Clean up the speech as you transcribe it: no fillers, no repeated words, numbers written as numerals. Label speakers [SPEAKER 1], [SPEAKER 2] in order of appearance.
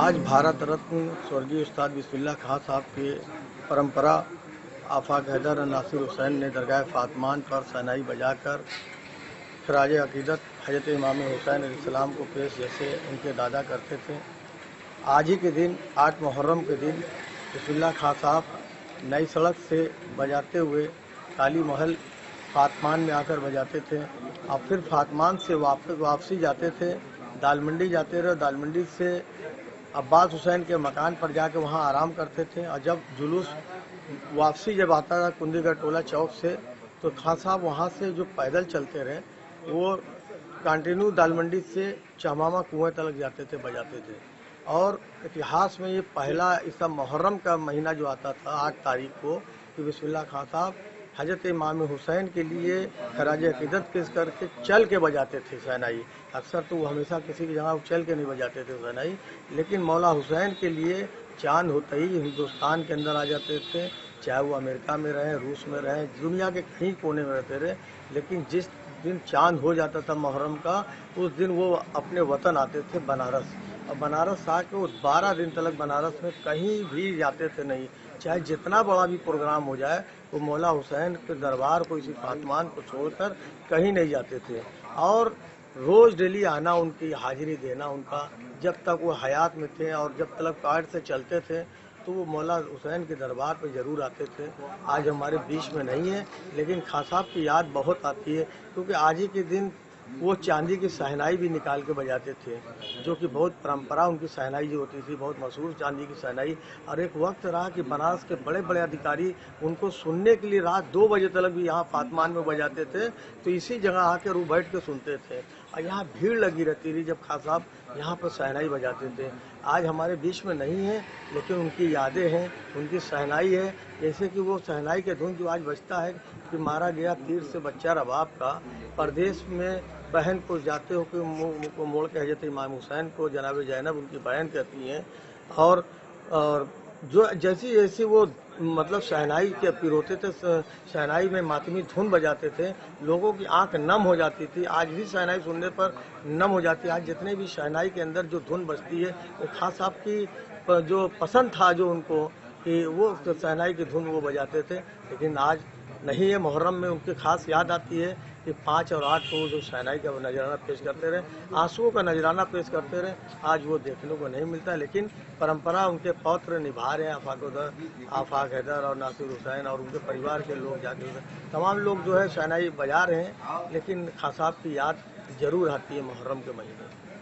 [SPEAKER 1] आज भारत रत्न स्वर्गीय उस्ताद बिस्मिल्लाह खां साहब के परंपरा आफाक हैदर और नासिर हुसैन ने दरगाह फातमान पर शहनाई बजाकर खराज अकीदत हजरत इमाम हुसैन अलैहिस्सलाम को पेश जैसे उनके दादा करते थे। आज ही के दिन 8 मुहर्रम के दिन बिस्मिल्लाह खां साहब नई सड़क से बजाते हुए काली महल फातमान में आकर बजाते थे और फिर फातमान से वापसी जाते थे, दाल मंडी जाते रहे। दाल मंडी से अब्बास हुसैन के मकान पर जाकर वहां आराम करते थे और जब जुलूस वापसी जब आता था कुंदीगढ़ टोला चौक से तो खां साहब वहां से जो पैदल चलते रहे वो कंटिन्यू दाल मंडी से चहमामा कुएं तक जाते थे, बजाते थे। और इतिहास में ये पहला इस मुहर्रम का महीना जो आता था 8 तारीख को कि बिस्मिल्लाह खां साहब हजरत इमाम हुसैन के लिए खराज अकीदत पेश करके चल के बजाते थे शहनाई। अक्सर तो वो हमेशा किसी की जगह चल के नहीं बजाते थे शहनाई, लेकिन मौला हुसैन के लिए चांद होते ही हिंदुस्तान के अंदर आ जाते थे, चाहे वो अमेरिका में रहें, रूस में रहें, दुनिया के कहीं कोने में रहते रहे। लेकिन जिस दिन चांद हो जाता था मुहर्रम का, उस दिन वो अपने वतन आते थे बनारस, और बनारस आके वो 12 दिन तक बनारस में कहीं भी जाते थे नहीं, चाहे जितना बड़ा भी प्रोग्राम हो जाए वो मौला हुसैन के दरबार को इसी फातमान को छोड़कर कहीं नहीं जाते थे। और रोज़ डेली आना, उनकी हाजिरी देना उनका, जब तक वो हयात में थे और जब तक कार्ड से चलते थे तो वो मौला हुसैन के दरबार पे ज़रूर आते थे। आज हमारे बीच में नहीं है, लेकिन खां साहब की याद बहुत आती है, क्योंकि आज ही के दिन वो चांदी की शहनाई भी निकाल के बजाते थे, जो कि बहुत परंपरा उनकी शहनाई जो होती थी, बहुत मशहूर चांदी की शहनाई। और एक वक्त रहा कि बनारस के बड़े बड़े अधिकारी उनको सुनने के लिए रात 2 बजे तक भी यहाँ फातमान में बजाते थे, तो इसी जगह आकर वो बैठ के सुनते थे और यहाँ भीड़ लगी रहती थी जब खां साहब यहाँ पर शहनाई बजाते थे। आज हमारे बीच में नहीं है, लेकिन उनकी यादें हैं, उनकी शहनाई है। जैसे कि वो शहनाई के धुन जो आज बजता है कि मारा गया तीर से बच्चा रबाब का, परदेश में बहन को जाते हो कि मुँह को मोड़ के हजरत इमाम हुसैन को जनाब ज़ैनब उनकी बहन कहती हैं। और जो जैसी जैसी वो मतलब शहनाई के पिरोते थे, शहनाई में मातमी धुन बजाते थे, लोगों की आंख नम हो जाती थी। आज भी शहनाई सुनने पर नम हो जाती है। आज जितने भी शहनाई के अंदर जो धुन बजती है वो खां साहब की जो पसंद था, जो उनको कि वो शहनाई की धुन वो बजाते थे, लेकिन आज नहीं है। मुहर्रम में उनकी खास याद आती है कि 5 और 8 को जो शहनाई का नजराना पेश करते रहे, आंसुओं का नजराना पेश करते रहे, आज वो देखने को नहीं मिलता। लेकिन परंपरा उनके पौत्र निभा रहे हैं, आफाक हैदर और नासिर हुसैन और उनके परिवार के लोग जाके तमाम लोग जो है शहनाई बजा रहे हैं, लेकिन खां साहब की याद जरूर आती है मुहर्रम के महीने में।